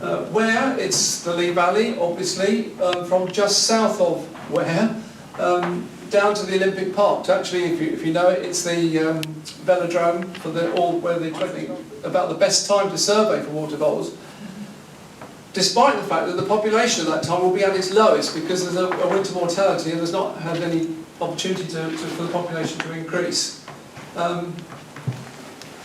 Ware, it's the Lea Valley, obviously, from just south of Ware down to the Olympic Park. Actually, if you know it, it's the velodrome for where they're talking about the best time to survey for water voles, despite the fact that the population at that time will be at its lowest because there's a winter mortality and there's not had any opportunity for the population to increase.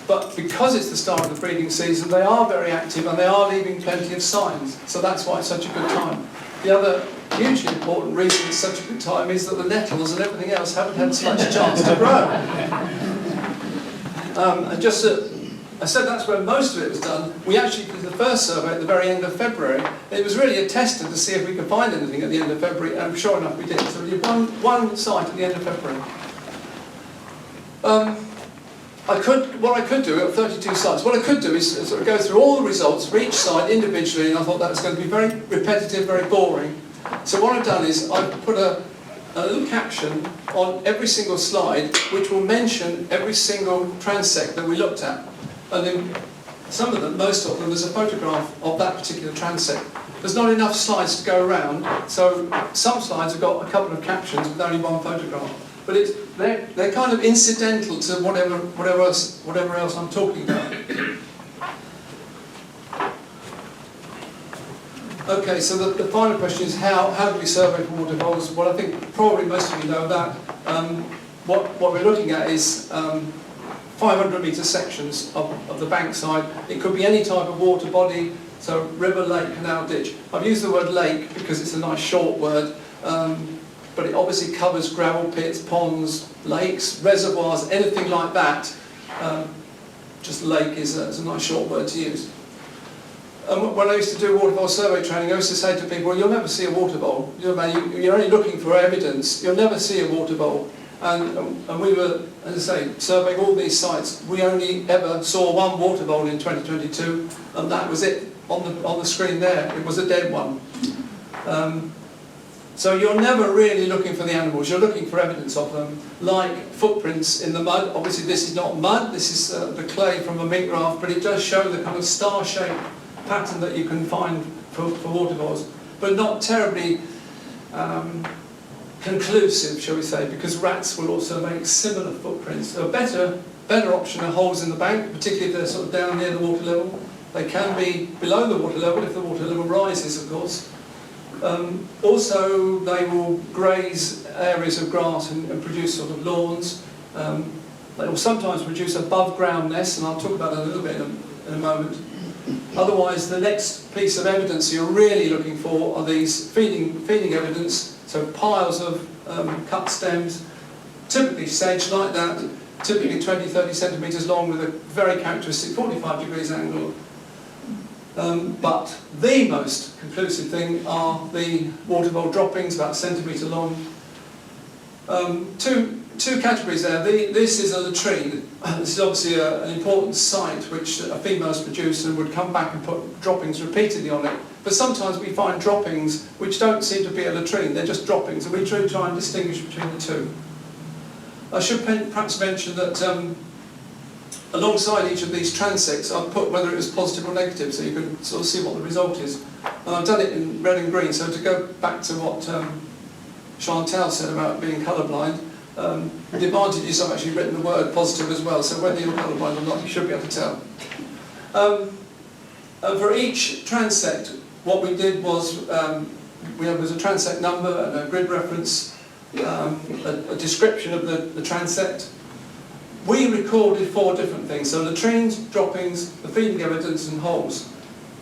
But because it's the start of the breeding season, they are very active and they are leaving plenty of signs. So that's why it's such a good time. The other hugely important reason it's such a good time is that the nettles and everything else haven't had so much chance to grow. And just I said that's where most of it was done. We actually did the first survey at the very end of February. It was really a tester to see if we could find anything at the end of February, and sure enough we did. So we did one site at the end of February. What I could do, at 32 sites, what I could do is sort of go through all the results for each site individually, and I thought that was going to be very repetitive, very boring. So what I've done is I've put a little caption on every single slide which will mention every single transect that we looked at. And in some of them, most of them, there's a photograph of that particular transect. There's not enough slides to go around, so some slides have got a couple of captions with only one photograph. But they're kind of incidental to whatever else I'm talking about. Okay, so the final question is how do we survey for water voles? Well, I think probably most of you know that. What we're looking at is 500 metre sections of the bankside. It could be any type of water body, so river, lake, canal, ditch. I've used the word lake because it's a nice short word. But it obviously covers gravel pits, ponds, lakes, reservoirs, anything like that. Just lake is a nice short word to use. When I used to do water vole survey training, I used to say to people, well, you'll never see a water vole. You're only looking for evidence. You'll never see a water vole. And we were, as I say, surveying all these sites. We only ever saw one water vole in 2022, and that was it on the screen there. It was a dead one. So you're never really looking for the animals, you're looking for evidence of them, like footprints in the mud. Obviously this is not mud, this is the clay from a mink raft, but it does show the kind of star-shaped pattern that you can find for water voles, but not terribly conclusive, shall we say, because rats will also make similar footprints. So a better option are holes in the bank, particularly if they're sort of down near the water level. They can be below the water level if the water level rises, of course. Also, they will graze areas of grass and produce sort of lawns. They will sometimes produce above ground nests, and I'll talk about that a little bit in a moment. Otherwise, the next piece of evidence you're really looking for are these feeding evidence, so piles of cut stems, typically sedge like that, typically 20-30 centimetres long with a very characteristic 45 degrees angle. But the most conclusive thing are the water vole droppings, about a centimetre long. Two categories there. This is a latrine. This is obviously an important site which a female's produced and would come back and put droppings repeatedly on it. But sometimes we find droppings which don't seem to be a latrine, they're just droppings, and we try and distinguish between the two. I should perhaps mention that alongside each of these transects I've put whether it was positive or negative, so you can sort of see what the result is. And I've done it in red and green, so to go back to what Chantal said about being colourblind, the advantage is I've actually written the word positive as well, so whether you're colourblind or not, you should be able to tell. For each transect, what we did was, there was a transect number and a grid reference, a description of the transect. We recorded 4 different things, so latrines, droppings, the feeding evidence and holes.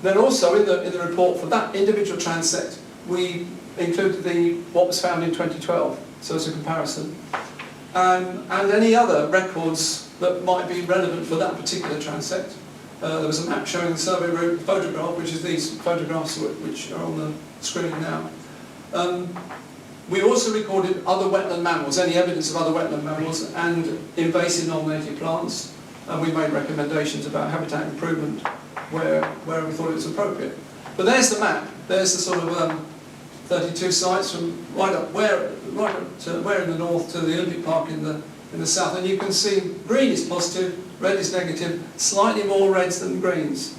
Then also in the report for that individual transect, we included what was found in 2012, so as a comparison. And any other records that might be relevant for that particular transect. There was a map showing the survey route photograph, which is these photographs which are on the screen now. We also recorded other wetland mammals, any evidence of other wetland mammals, and invasive non-native plants. And we made recommendations about habitat improvement where we thought it was appropriate. But there's the map. There's the sort of 32 sites from right up where in the north to the Olympic Park in the south. And you can see green is positive, red is negative, slightly more reds than greens.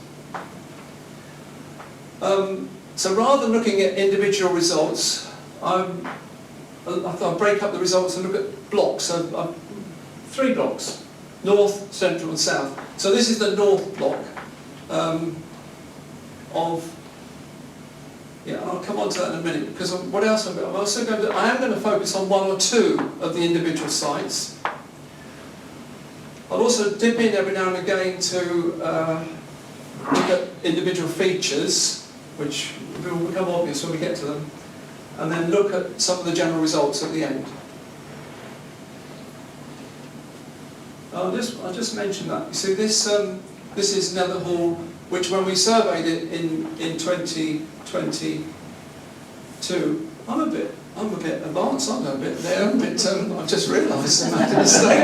So rather than looking at individual results, I thought I'd break up the results and look at blocks. So 3 blocks: north, central and south. So this is the north block yeah, I'll come on to that in a minute, because what else I am going to focus on 1 or 2 of the individual sites. I'll also dip in every now and again to look at individual features, which will become obvious when we get to them, and then look at some of the general results at the end. I'll just mention that. You see, this is Nether Hall, which when we surveyed it in 2022, I'm a bit advanced, aren't I? A bit there, I've just realised I made a mistake.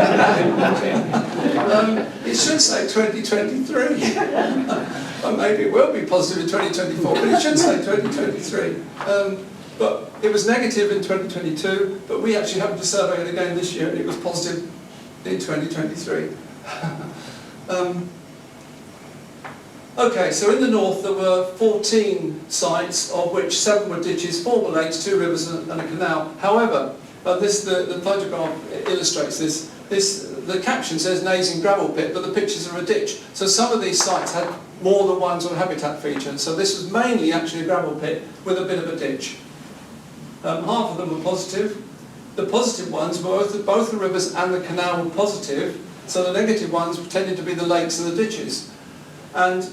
It should say 2023. Or maybe it will be positive in 2024, but it should say 2023. But it was negative in 2022, but we actually happened to survey it again this year, and it was positive in 2023. Okay, so in the north there were 14 sites, of which 7 were ditches, 4 were lakes, 2 rivers and a canal. However, the photograph illustrates this. The caption says Nazing gravel pit, but the pictures are a ditch. So some of these sites had more than one sort of habitat feature. So this was mainly actually a gravel pit with a bit of a ditch. Half of them were positive. The positive ones were both the rivers and the canal were positive. So the negative ones tended to be the lakes and the ditches. And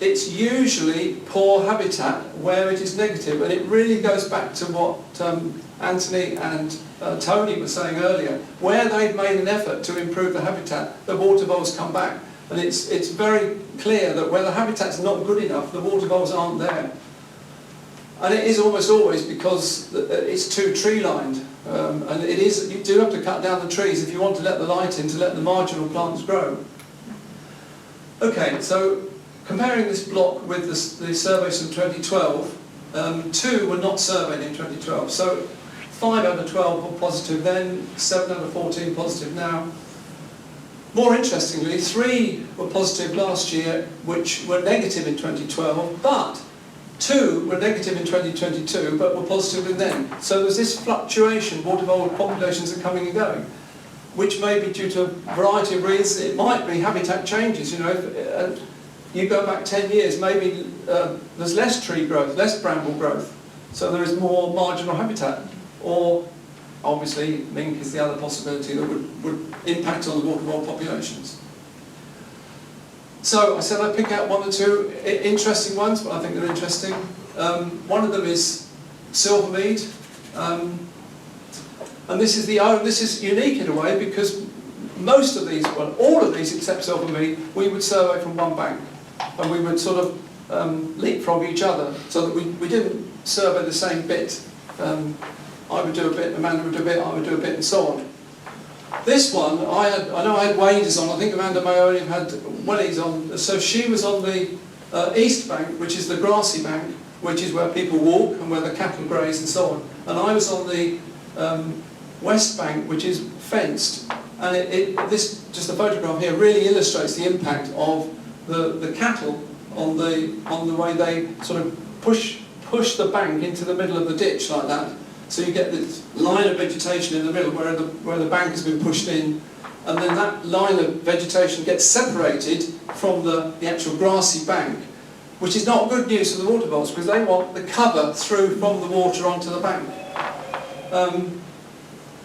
it's usually poor habitat where it is negative, and it really goes back to what Anthony and Tony were saying earlier. Where they've made an effort to improve the habitat, the water voles come back, and it's very clear that where the habitat's not good enough, the water voles aren't there. And it is almost always because it's too tree lined, and you do have to cut down the trees if you want to let the light in, to let the marginal plants grow. Okay, so comparing this block with the surveys from 2012, 2 were not surveyed in 2012. So 5 out of 12 were positive then, 7 out of 14 positive now. More interestingly, 3 were positive last year, which were negative in 2012, but 2 were negative in 2022, but were positive then. So there's this fluctuation. Water vole populations are coming and going, which may be due to a variety of reasons. It might be habitat changes, you know. You go back 10 years, maybe there's less tree growth, less bramble growth, so there is more marginal habitat. Or, obviously, mink is the other possibility that would impact on the water vole populations. So, I said I'd pick out 1 or 2 interesting ones, but I think they're interesting. One of them is silvermead. And this is unique in a way, because most of these, well, all of these except silvermead, we would survey from one bank, and we would sort of leapfrog each other, so that we didn't survey the same bit. I would do a bit, Amanda would do a bit, I would do a bit, and so on. This one, I know I had waders on. I think Amanda may only have had wellies on. So she was on the east bank, which is the grassy bank, which is where people walk and where the cattle graze and so on. And I was on the west bank, which is fenced. And this, just a photograph here, really illustrates the impact of the cattle on the way they sort of push the bank into the middle of the ditch like that. So you get this line of vegetation in the middle where the bank has been pushed in, and then that line of vegetation gets separated from the actual grassy bank, which is not good news for the water voles, because they want the cover through from the water onto the bank. And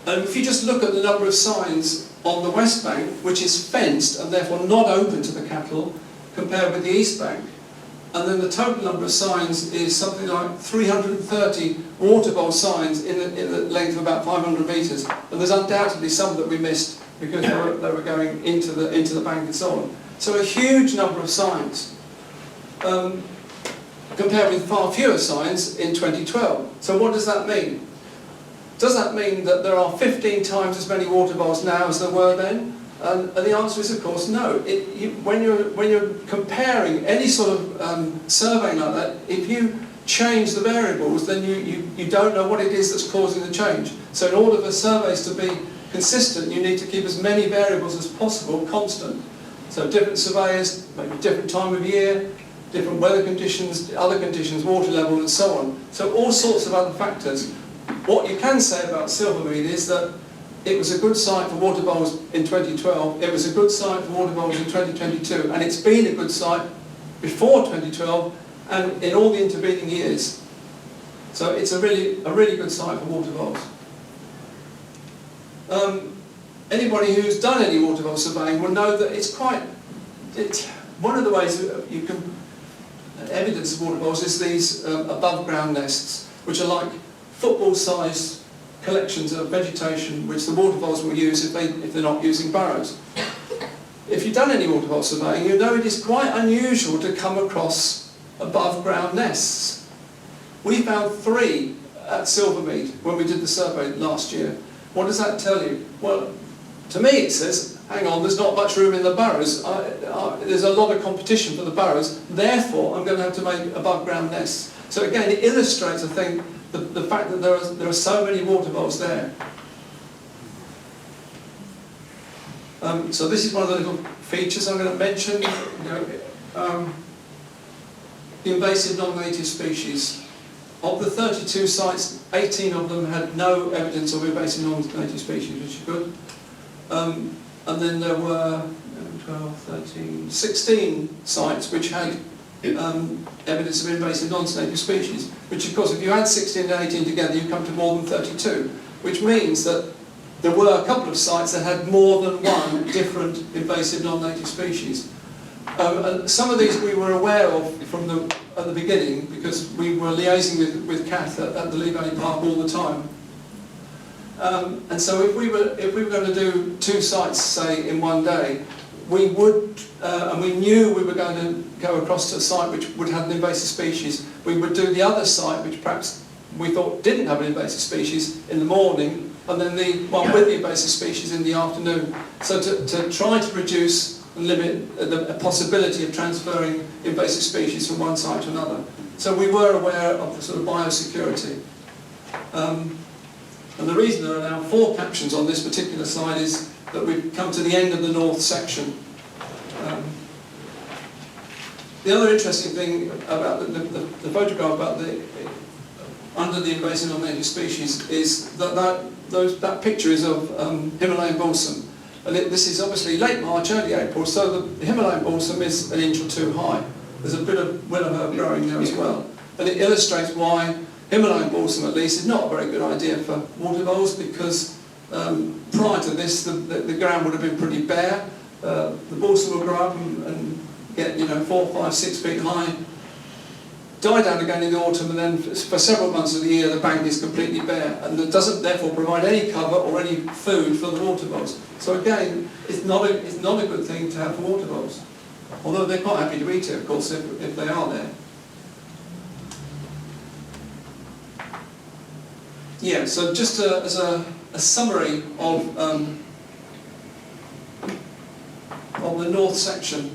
if you just look at the number of signs on the west bank, which is fenced and therefore not open to the cattle, compared with the east bank, and then the total number of signs is something like 330 water vole signs in the length of about 500 metres. And there's undoubtedly some that we missed because they were going into the bank and so on. So a huge number of signs, compared with far fewer signs in 2012. So what does that mean? Does that mean that there are 15 times as many water voles now as there were then? And the answer is, of course, no. When you're comparing any sort of surveying like that, if you change the variables, then you don't know what it is that's causing the change. So in order for surveys to be consistent, you need to keep as many variables as possible constant. So different surveyors, maybe different time of year, different weather conditions, other conditions, water level and so on. So all sorts of other factors. What you can say about Silvermead is that it was a good site for water voles in 2012, it was a good site for water voles in 2022, and it's been a good site before 2012 and in all the intervening years. So it's a really good site for water voles. Anybody who's done any water vole surveying will know that it's one of the ways you can evidence of water voles is these above ground nests, which are like football-sized collections of vegetation which the water voles will use if they're not using burrows. If you've done any water vole surveying, you know it is quite unusual to come across above ground nests. We found 3 at Silvermead when we did the survey last year. What does that tell you? Well, to me it says, hang on, there's not much room in the burrows. There's a lot of competition for the burrows, therefore I'm going to have to make above ground nests. So again, it illustrates, I think, the fact that there are so many water voles there. So this is one of the little features I'm going to mention. The invasive non-native species. Of the 32 sites, 18 of them had no evidence of invasive non-native species, which is good. And then there were 12, 13, 16 sites which had evidence of invasive non-native species, which of course if you add 16 and 18 together you come to more than 32, which means that there were a couple of sites that had more than one different invasive non-native species. And some of these we were aware of at the beginning because we were liaising with Kath at the Lea Valley Park all the time. And so if we were going to do 2 sites, say, in one day, we would, and we knew we were going to go across to a site which would have an invasive species, we would do the other site, which perhaps we thought didn't have an invasive species, in the morning, and then the one with the invasive species in the afternoon. So to try to reduce and limit the possibility of transferring invasive species from one site to another. So we were aware of the sort of biosecurity. And the reason there are now 4 captions on this particular slide is that we've come to the end of the north section. The other interesting thing about the photograph about under the invasive non-native species is that picture is of Himalayan balsam. And this is obviously late March, early April, so the Himalayan balsam is 1 inch or 2 high. There's a bit of willow herb growing there as well. And it illustrates why Himalayan balsam, at least, is not a very good idea for water voles because prior to this, the ground would have been pretty bare. The balsam will grow up and get 4, 5, 6 feet high, die down again in the autumn, and then for several months of the year the bank is completely bare, and it doesn't therefore provide any cover or any food for the water voles. So again, it's not a good thing to have for water voles, although they're quite happy to eat it, of course, if they are there. Yeah, so just as a summary of the north section,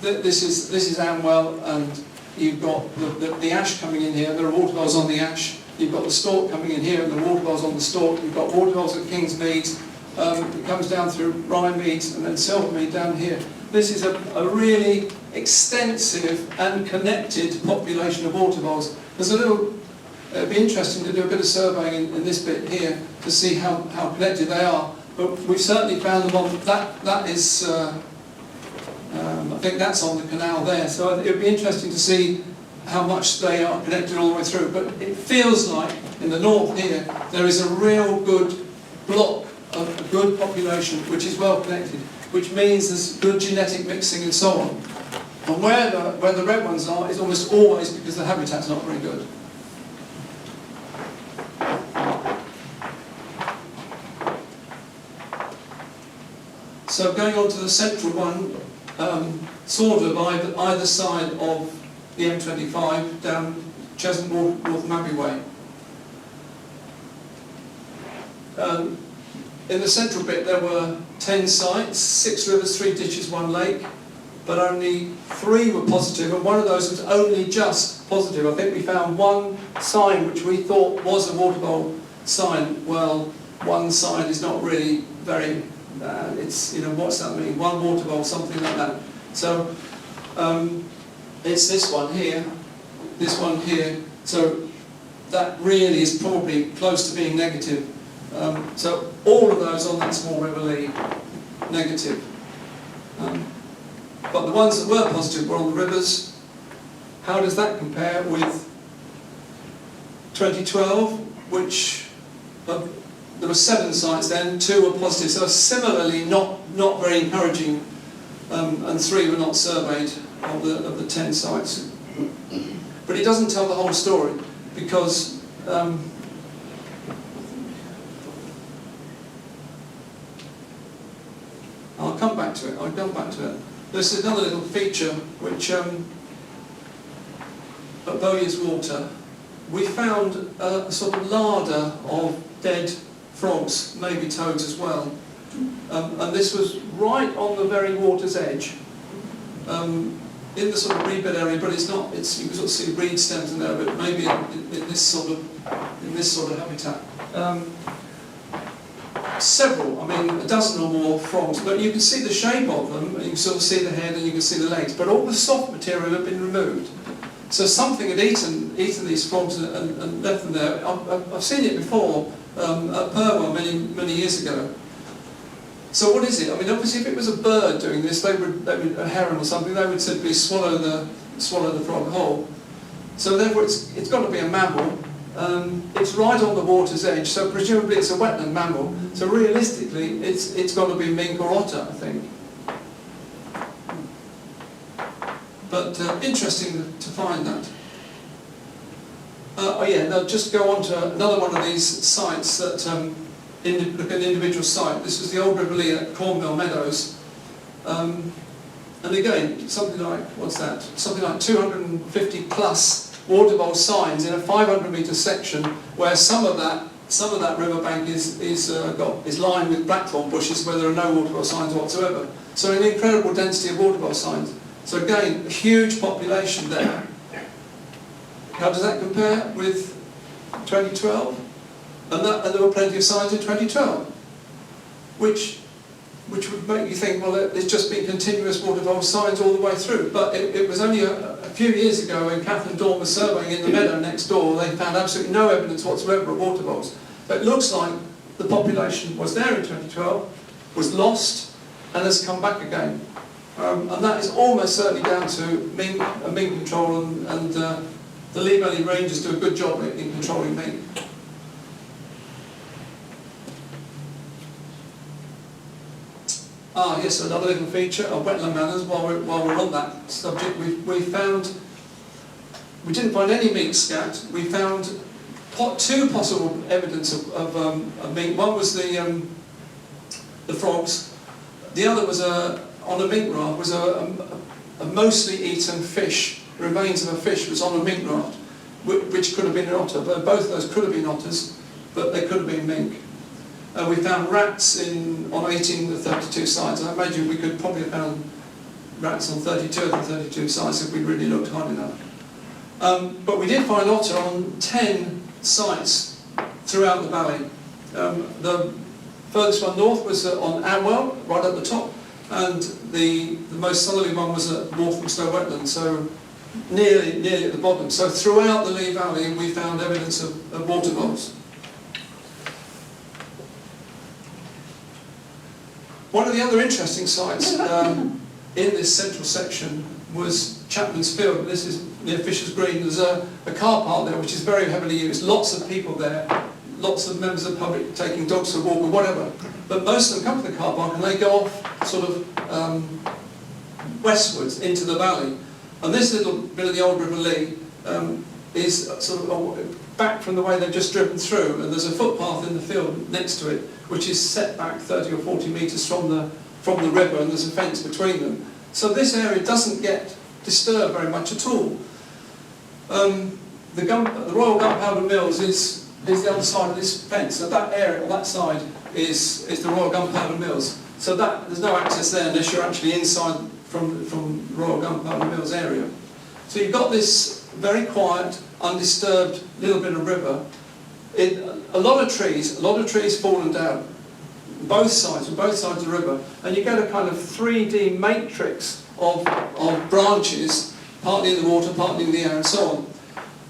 this is Amwell, and you've got the ash coming in here. There are water voles on the ash. You've got the stalk coming in here, and the water voles on the stalk. You've got water voles at Kingsmead. It comes down through Rhinemead and then Silvermead down here. This is a really extensive and connected population of water voles. It'd be interesting to do a bit of surveying in this bit here to see how connected they are. But we've certainly found them on that is. I think that's on the canal there. So it would be interesting to see how much they are connected all the way through. But it feels like in the north here there is a real good block of a good population which is well connected, which means there's good genetic mixing and so on. And where the red ones are is almost always because the habitat's not very good. So going on to the central one, sort of either side of the M25 down Cheshunt North Abbey Way. In the central bit there were 10 sites, 6 rivers, 3 ditches, 1 lake, but only 3 were positive, and one of those was only just positive. I think we found 1 sign which we thought was a water vole sign. Well, 1 sign is not really very It's, you know, what's that mean? One water vole, something like that. So it's this one here, so that really is probably close to being negative. So all of those on that small river Lea, negative. But the ones that were positive were on the rivers. How does that compare with 2012, which there were 7 sites then, 2 were positive, so similarly not very encouraging, and 3 were not surveyed of the 10 sites. But it doesn't tell the whole story, because I'll come back to it. This is another little feature which at Bowye's Water we found a sort of larder of dead frogs, maybe toads as well, and this was right on the very water's edge, in the sort of reed bed area, but it's not. You can sort of see reed stems in there, but maybe in this sort of habitat. Several, I mean, a dozen or more frogs, but you can see the shape of them, and you can sort of see the head and you can see the legs, but all the soft material had been removed. So something had eaten these frogs and left them there. I've seen it before at Purwell many years ago. So what is it? I mean, obviously if it was a bird doing this, they would a heron or something, they would simply swallow the frog whole. So therefore it's got to be a mammal. It's right on the water's edge, so presumably it's a wetland mammal. So realistically, it's got to be mink or otter, I think. But interesting to find that. Oh yeah, now just go on to another one of these sites that look at an individual site. This was the old River Lea at Cornmill Meadows. And again, something like, what's that? Something like 250 plus water vole signs in a 500-metre section, where some of that riverbank is lined with blackthorn bushes where there are no water vole signs whatsoever. So an incredible density of water vole signs. So again, a huge population there. How does that compare with 2012? And there were plenty of signs in 2012, which would make you think, well, there's just been continuous water vole signs all the way through. But it was only a few years ago when Kath and Dawn were surveying in the meadow next door, they found absolutely no evidence whatsoever of water voles. But it looks like the population was there in 2012, was lost, and has come back again. And that is almost certainly down to mink control, and the Lea Valley Rangers do a good job in controlling mink. Ah yes, another little feature of wetland manners. While we're on that subject, we didn't find any mink scat. We found 2 possible evidence of mink. One was the frogs. The other was on a mink raft was a mostly eaten fish. Remains of a fish was on a mink raft, which could have been an otter. But both of those could have been otters, but they could have been mink. We found rats on 18 of the 32 sites. I imagine we could probably have found rats on 32 of the 32 sites if we really looked hard enough. But we did find otter on 10 sites throughout the valley. The furthest one north was on Amwell, right at the top, and the most southerly one was at Northampton Wetland, so nearly at the bottom. So throughout the Lea Valley we found evidence of water voles. One of the other interesting sites in this central section was Chapman's Field. This is near Fisher's Green. There's a car park there which is very heavily used. Lots of people there, lots of members of the public taking dogs for a walk or whatever. But most of them come to the car park and they go off sort of westwards into the valley. And this little bit of the old River Lea is sort of back from the way they've just driven through, and there's a footpath in the field next to it which is set back 30 or 40 metres from the river, and there's a fence between them. So this area doesn't get disturbed very much at all. The Royal Gunpowder Mills is the other side of this fence, so that area, that side, is the Royal Gunpowder Mills. So there's no access there unless you're actually inside from Royal Gunpowder Mills area. So you've got this very quiet, undisturbed little bit of river. A lot of trees fallen down. both sides of the river, and you get a kind of 3D matrix of branches, partly in the water, partly in the air, and so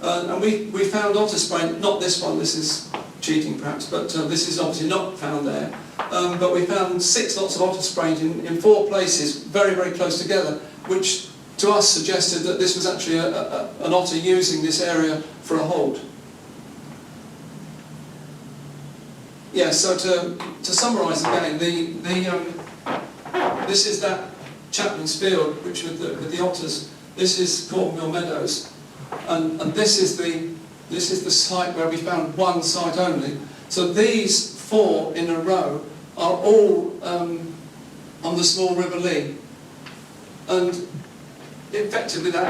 on. And we found otter spray, not this one, this is cheating perhaps, but this is obviously not found there. But we found 6 lots of otter spray in 4 places, very, very close together, which to us suggested that this was actually an otter using this area for a hold. Yeah, so to summarise again, this is that Chapman's Field, which with the otters. This is Cornwall Meadows, and this is the site where we found one site only. So these 4 in a row are all on the small River Lee, and effectively the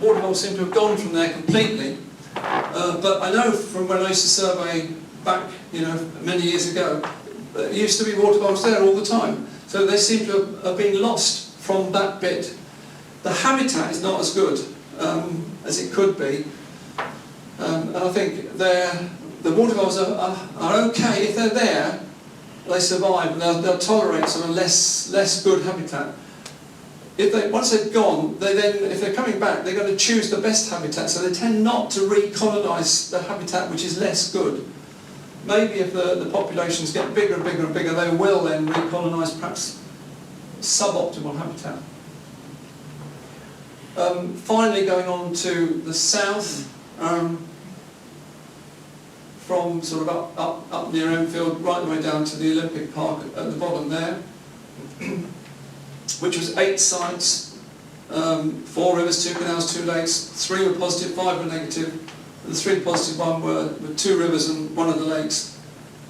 water vole seemed to have gone from there completely. But I know from when I used to survey back, many years ago, there used to be water voles there all the time. So they seem to have been lost from that bit. The habitat is not as good as it could be, and I think the water voles are okay if they're there. They survive and they'll tolerate sort of less good habitat. Once they've gone, if they're coming back, they're going to choose the best habitat, so they tend not to recolonise the habitat which is less good. Maybe if the populations get bigger and bigger and bigger, they will then recolonise perhaps suboptimal habitat. Finally, going on to the south, from sort of up near Enfield, right the way down to the Olympic Park at the bottom there, which was 8 sites, 4 rivers, 2 canals, 2 lakes, 3 were positive, 5 were negative. The 3 positive one were 2 rivers and 1 of the lakes,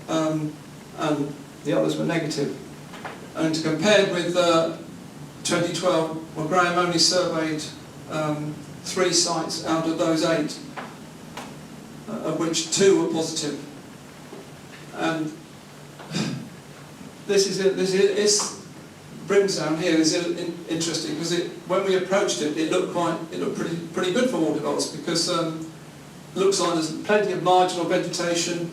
and the others were negative. And compared with 2012, well, Graham only surveyed 3 sites out of those 8, of which 2 were positive. And this Brimstone here is interesting because when we approached it, it looked pretty good for water voles, because looks like there's plenty of marginal vegetation,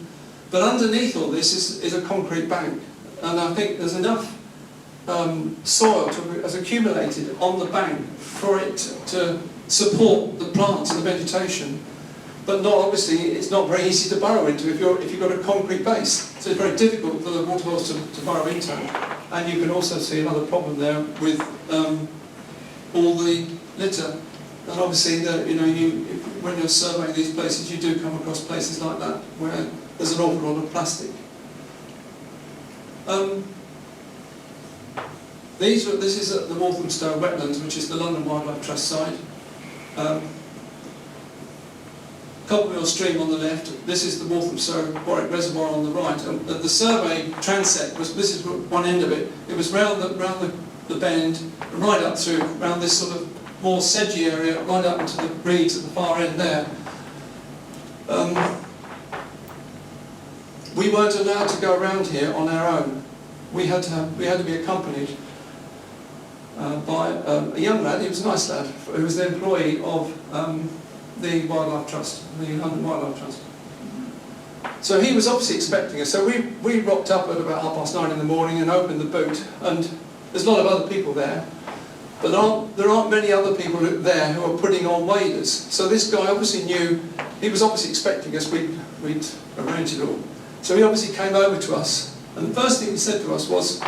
but underneath all this is a concrete bank, and I think there's enough soil has accumulated on the bank for it to support the plants and the vegetation, but obviously it's not very easy to burrow into if you've got a concrete base, so it's very difficult for the water voles to burrow into. And you can also see another problem there with all the litter. And obviously, when you're surveying these places, you do come across places like that where there's an awful lot of plastic. This is at the Walthamstow Wetlands, which is the London Wildlife Trust site. Coppermill Stream on the left. This is the Walthamstow Warwick Reservoir on the right. And the survey transect this is one end of it. It was round the bend, right up through, around this sort of more sedgy area, right up into the reeds at the far end there. We weren't allowed to go around here on our own. We had to be accompanied by a young lad. He was a nice lad, who was the employee of the Wildlife Trust, the London Wildlife Trust. So he was obviously expecting us. So we rocked up at about 9:30 in the morning and opened the boot, and there's a lot of other people there. But there aren't many other people there who are putting on waders. So this guy obviously knew, he was obviously expecting us, we'd arranged it all. So he obviously came over to us, and the first thing he said to us was,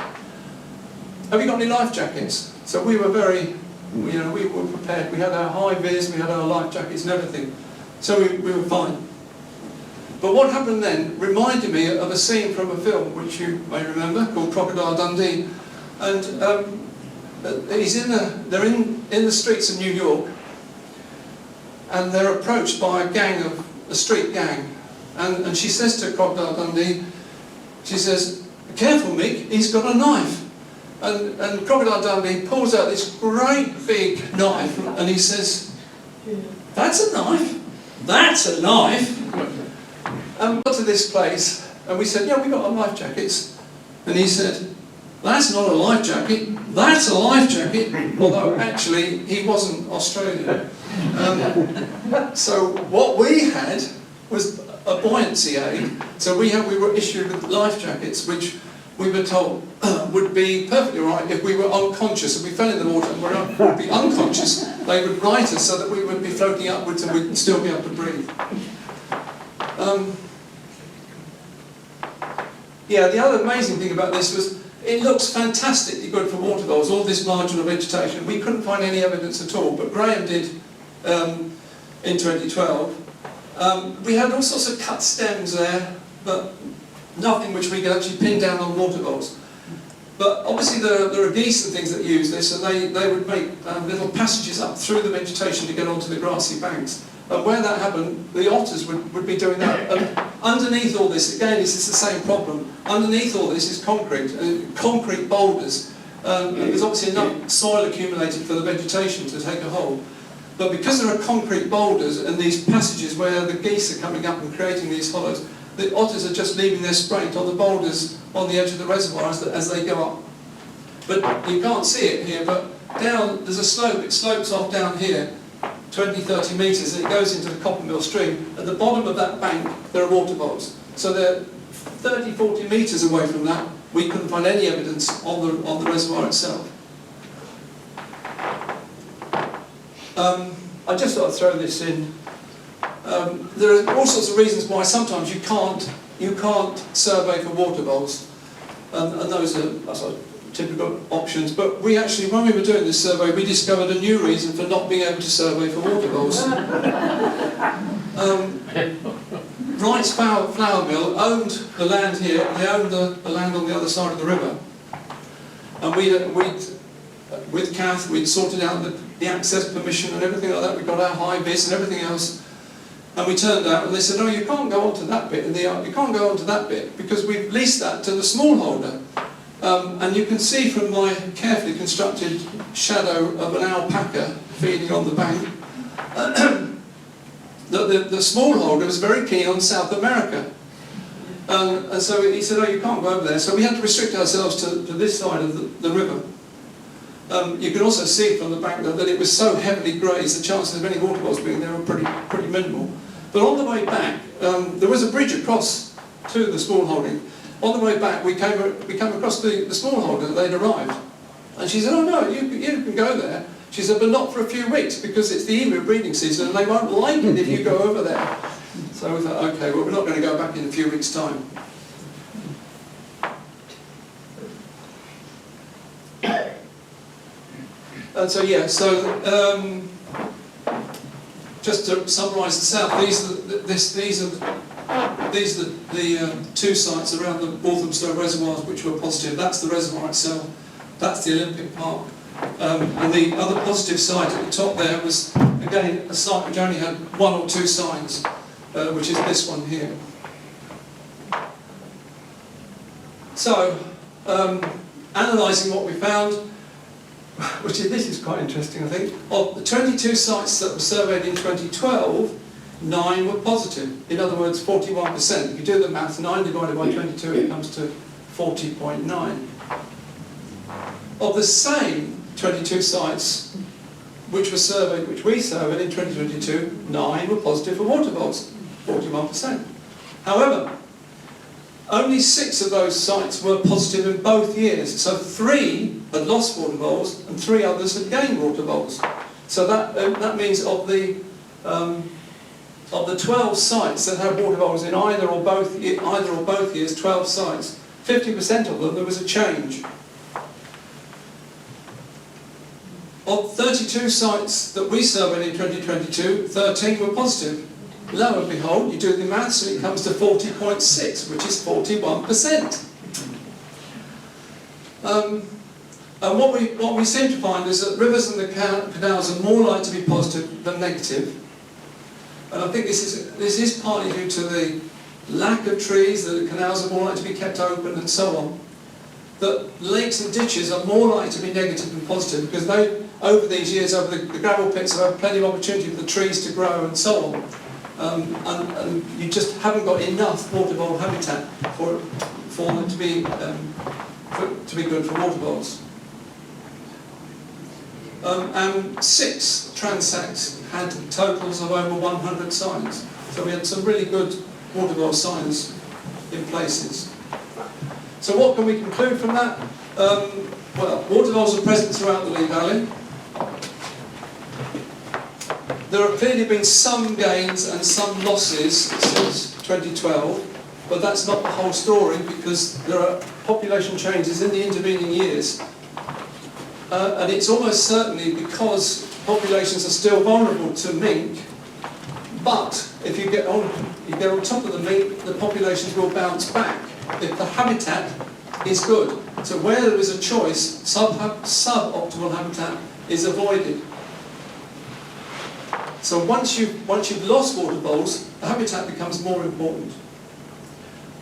"Have you got any life jackets?" So we were we were prepared. We had our high-vis, we had our life jackets and everything. So we were fine. But what happened then reminded me of a scene from a film, which you may remember, called Crocodile Dundee. And they're in the streets of New York, and they're approached by a street gang. And she says to Crocodile Dundee, she says, "Careful, Mick, he's got a knife." And Crocodile Dundee pulls out this great big knife, and he says, "That's a knife? That's a knife?" And we got to this place, and we said, "Yeah, we got our life jackets." And he said, "That's not a life jacket, that's a life jacket." Although actually he wasn't Australian. So what we had was a buoyancy aid. So we were issued with life jackets, which we were told, would be perfectly right if we were unconscious. If we fell in the water and would be unconscious, they would right us so that we would be floating upwards and we'd still be able to breathe. Yeah, the other amazing thing about this was it looks fantastically good for water voles, all this marginal vegetation. We couldn't find any evidence at all, but Graham did in 2012. We had all sorts of cut stems there, but nothing which we could actually pin down on water voles. But obviously there are geese and things that use this, and they would make little passages up through the vegetation to get onto the grassy banks. And where that happened, the otters would be doing that. And underneath all this, again, this is the same problem. Underneath all this is concrete, concrete boulders. And there's obviously enough soil accumulated for the vegetation to take a hold. But because there are concrete boulders and these passages where the geese are coming up and creating these hollows, the otters are just leaving their spraint on the boulders on the edge of the reservoir as they go up. But you can't see it here, but down, there's a slope, it slopes off down here, 20, 30 metres, and it goes into the Copper Mill stream. At the bottom of that bank, there are water voles. So they're 30, 40 metres away from that. We couldn't find any evidence on the reservoir itself. I just thought I'd throw this in. There are all sorts of reasons why sometimes you can't survey for water voles, and those are sort of typical options. But we actually, when we were doing this survey, we discovered a new reason for not being able to survey for water voles. Wright's Flour Mill owned the land here, and they owned the land on the other side of the river. And with Kath, we'd sorted out the access permission and everything like that. We got our high vis and everything else. And we turned out and they said, "No, you can't go onto that bit. You can't go onto that bit because we've leased that to the smallholder." And you can see from my carefully constructed shadow of an alpaca feeding on the bank that the smallholder was very keen on South America. And so he said, "Oh, you can't go over there." So we had to restrict ourselves to this side of the river. You can also see from the bank that it was so heavily grazed, the chances of any water voles being there were pretty minimal. But on the way back, there was a bridge across to the smallholding. On the way back, we came across the smallholder that they'd arrived. And she said, "Oh no, you can go there." She said, "But not for a few weeks, because it's the emu breeding season and they won't like it if you go over there." So we thought, okay, well, we're not going to go back in a few weeks' time. And so, yeah, just to summarise the south, these are the two sites around the Walthamstow reservoirs which were positive. That's the reservoir itself. That's the Olympic Park. And the other positive site at the top there was, again, a site which only had one or two signs, which is this one here. So, analysing what we found, this is quite interesting, I think. Of the 22 sites that were surveyed in 2012, 9 were positive. In other words, 41%. If you do the maths, 9 divided by 22, it comes to 40.9. Of the same 22 sites which we surveyed in 2022, 9 were positive for water voles, 41%. However, only 6 of those sites were positive in both years. So 3 had lost water voles and 3 others had gained water voles. So that means of the 12 sites that had water voles in either or both years, 12 sites, 50% of them there was a change. Of 32 sites that we surveyed in 2022, 13 were positive. Lo and behold, you do the maths and it comes to 40.6, which is 41%. And what we seem to find is that rivers and the canals are more likely to be positive than negative. And I think this is partly due to the lack of trees, that the canals are more likely to be kept open and so on. That lakes and ditches are more likely to be negative than positive because they, over these years, over the gravel pits, have had plenty of opportunity for the trees to grow and so on. And you just haven't got enough water vole habitat for them to be good for water voles. And 6 transects had totals of over 100 signs. So we had some really good water vole signs in places. So what can we conclude from that? Well, water voles are present throughout the Lea Valley. There have clearly been some gains and some losses since 2012, but that's not the whole story, because there are population changes in the intervening years. And it's almost certainly because populations are still vulnerable to mink, but if you get on top of the mink, the populations will bounce back if the habitat is good. So where there is a choice, suboptimal habitat is avoided. So once you've lost water voles, the habitat becomes more important.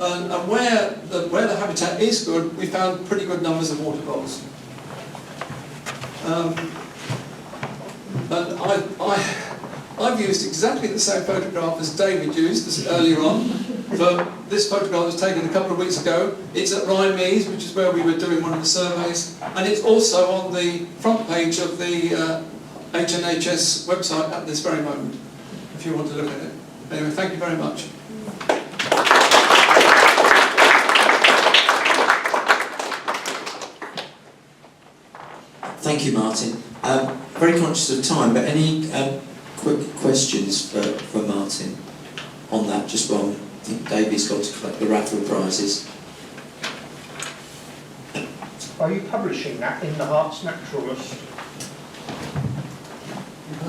And where the habitat is good, we found pretty good numbers of water voles. And I've used exactly the same photograph as David used earlier on. For this photograph was taken a couple of weeks ago. It's at Rhymees, which is where we were doing one of the surveys, and it's also on the front page of the HNHS website at this very moment, if you want to look at it. Anyway, thank you very much. Thank you, Martin. Very conscious of time, but any quick questions for Martin on that, just while I think Davey's got to collect the raffle prizes. Are you publishing that in the Hearts Naturalist? I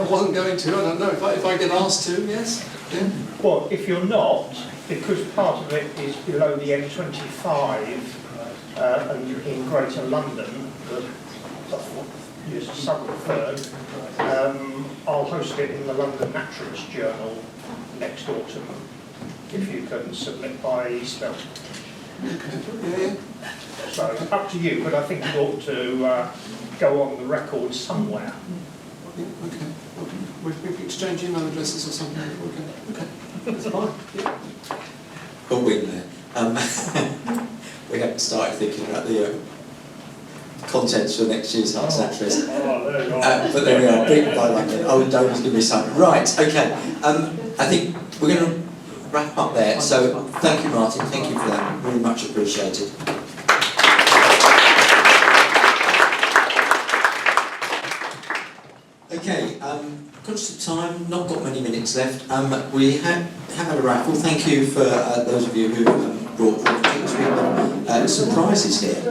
wasn't going to, I don't know, if I get asked to, yes. Yeah. Well, if you're not, because part of it is below the M25 and in Greater London, the southern third, I'll host it in the London Naturalist Journal next autumn, if you can submit by email. Yeah. So up to you, but I think it ought to go on the record somewhere. Yeah, okay. We can exchange email addresses or something. Okay. That's fine. Yeah. A win there. We haven't started thinking about the contents for next year's Hearts Naturalist. But there we are, beaten by London. Oh, Dover's going to be something. Right, okay. I think we're going to wrap up there. So thank you, Martin. Thank you for that. Really much appreciated. Okay, conscious of time, not got many minutes left. We have had a raffle. Thank you for those of you who brought some prizes here.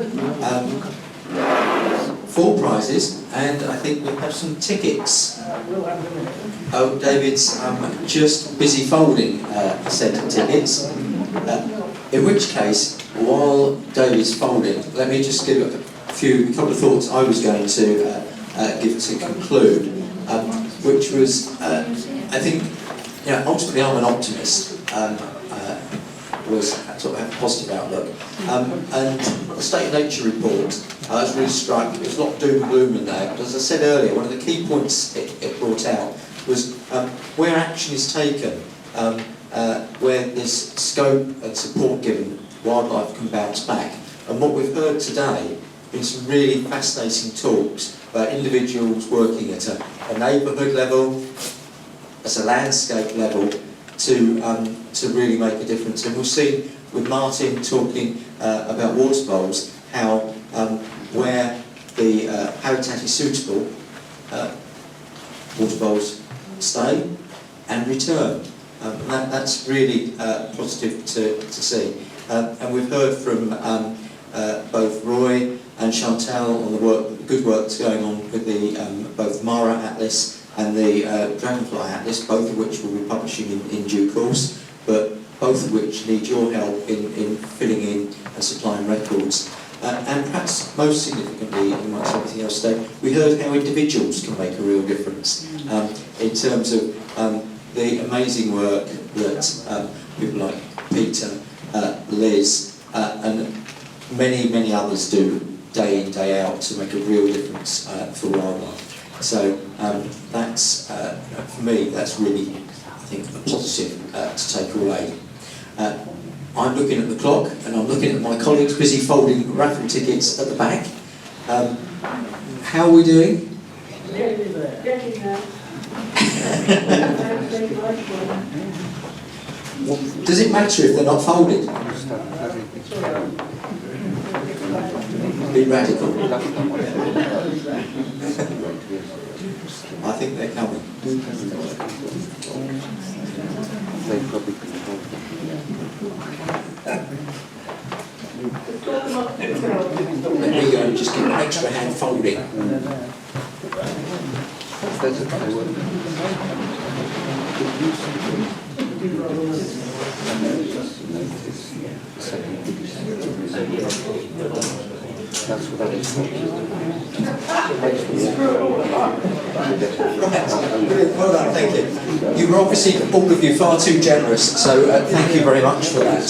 4 prizes, and I think we have some tickets. Oh, David's just busy folding a set of tickets. In which case, while David's folding, let me just give a couple of thoughts I was going to give to conclude, which was, I think, ultimately I'm an optimist. Was sort of have a positive outlook. And the State of Nature report has really struck, there's a lot of doom and gloom in there, but as I said earlier, one of the key points it brought out was where action is taken, where there's scope and support given, wildlife can bounce back. And what we've heard today have been some really fascinating talks about individuals working at a neighbourhood level, at a landscape level, to really make a difference. And we've seen with Martin talking about water voles, how where the habitat is suitable, water voles stay and return. That's really positive to see. And we've heard from both Roy and Chantal on the good work that's going on with the both Mara Atlas and the Dragonfly Atlas, both of which we'll be publishing in due course, but both of which need your help in filling in and supplying records. And perhaps most significantly, amongst everything else today, we heard how individuals can make a real difference in terms of the amazing work that people like Peter, Liz, and many others do day in, day out to make a real difference for wildlife. So that's, for me, that's really, I think, a positive to take away. I'm looking at the clock, and I'm looking at my colleagues busy folding raffle tickets at the back. How are we doing? Does it matter if they're not folded? really radical. I think they're coming. They probably control. Let me go and just get an extra hand folding. That's what I was Brilliant, well done, thank you. You were obviously, all of you, far too generous, so thank you very much for that.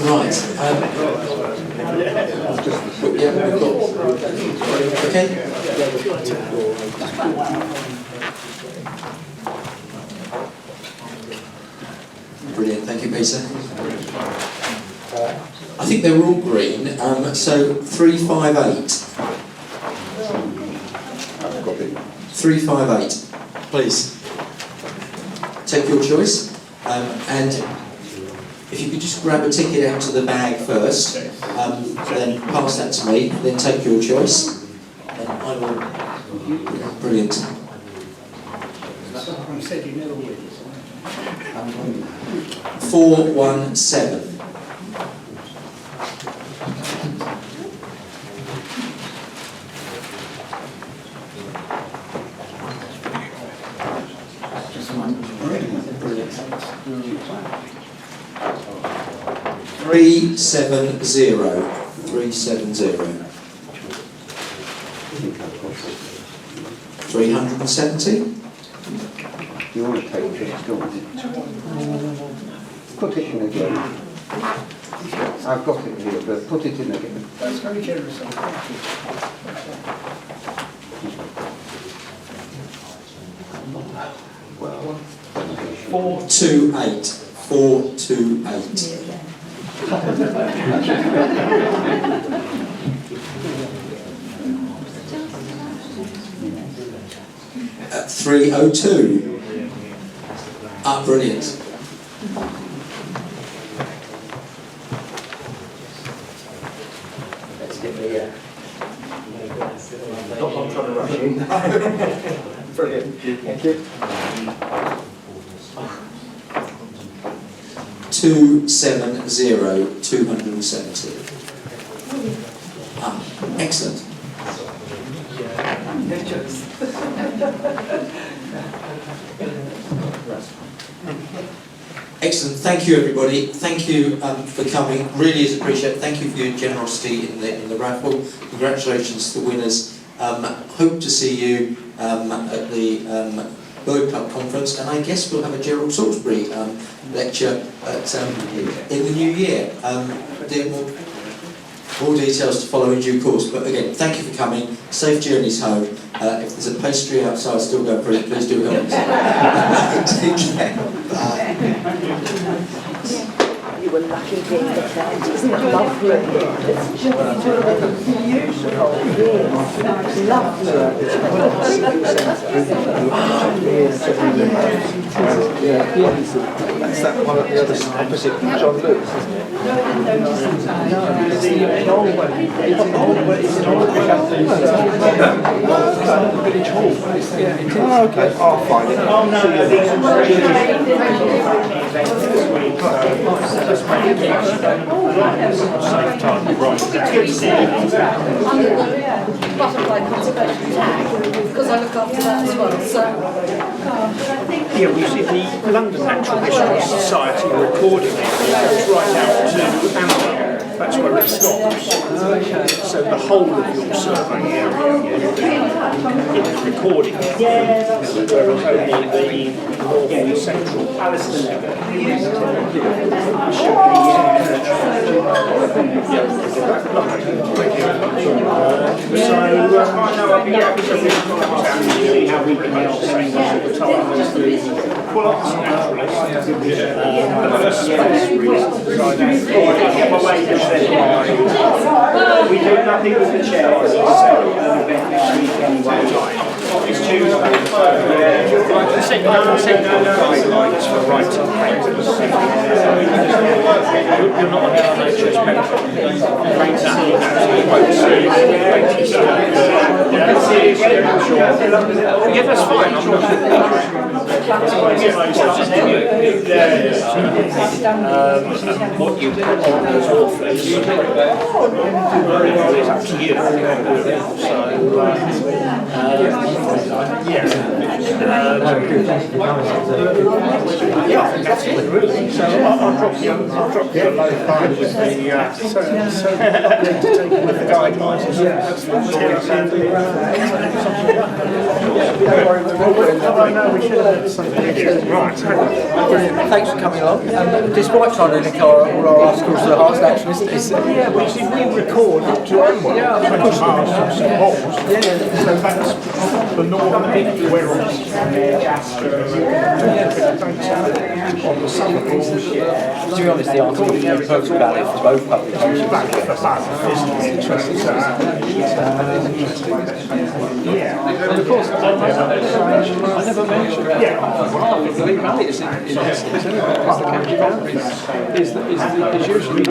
Right. Yeah, we've got. Okay. Brilliant, thank you, Peter. I think they were all green, so 358. 358, please. Take your choice, and if you could just grab a ticket out to the bag first, then pass that to me, then take your choice, and I will. Brilliant. 417. Brilliant. 370. 370. 370. You want to take this, don't you? Put it in again. I've got it here, but put it in again. That's very generous of you. Thank Well, 428. 428. At 302. Ah, brilliant. Let's get the. Not I'm trying to rush in. Brilliant. Thank you. 270. 270. Ah, excellent. Excellent. Thank you, everybody. Thank you for coming. Really is appreciated. Thank you for your generosity in the raffle. Congratulations to the winners. Hope to see you at the Bird Club conference, and I guess we'll have a Gerald Salisbury lecture at, in the new year. More details to follow in due course. But again, thank you for coming. Safe journeys home. If there's a pastry outside still going for it, please do help us. Take care. Bye. You were lucky being the friend, isn't it lovely? It's just beautiful. Yes, lovely. That's that one at the other side, opposite John Lewis, isn't it? No, it's the old one. It's an old one. It's an old Village Hall. Yeah, it is. Oh, okay. I'll find it. Oh, no, I'm the butterfly conservation tag because I look after that as well. So, Yeah, we see the London Natural History Society recording it. It goes right out to Amber. That's where it stops. So the whole of your survey area is recording it. Whereas only the north and central So I know I'll be happy to see how we can help the time as the space reasons. We do nothing with the chairs. It's an event next week anyway. It's Tuesday. send you guidelines for writing papers. You're not an HNHS member. You won't see yeah, that's fine. I'm not. What you put on those authors is up to you. So, yeah. Yeah, that's it really. So I'll drop you a low line with the with the guidelines. We should have had something. Right. Thanks for coming along. Despite trying to link all our articles to the Hearts Naturalist, Yeah, we record up to Voles. So that's the northern bit where on the southern Voles. to be honest, the article is perfectly valid for both publications. Yeah. And of course, I never mentioned. Yeah. Lea Valley is in the county boundaries. Is usually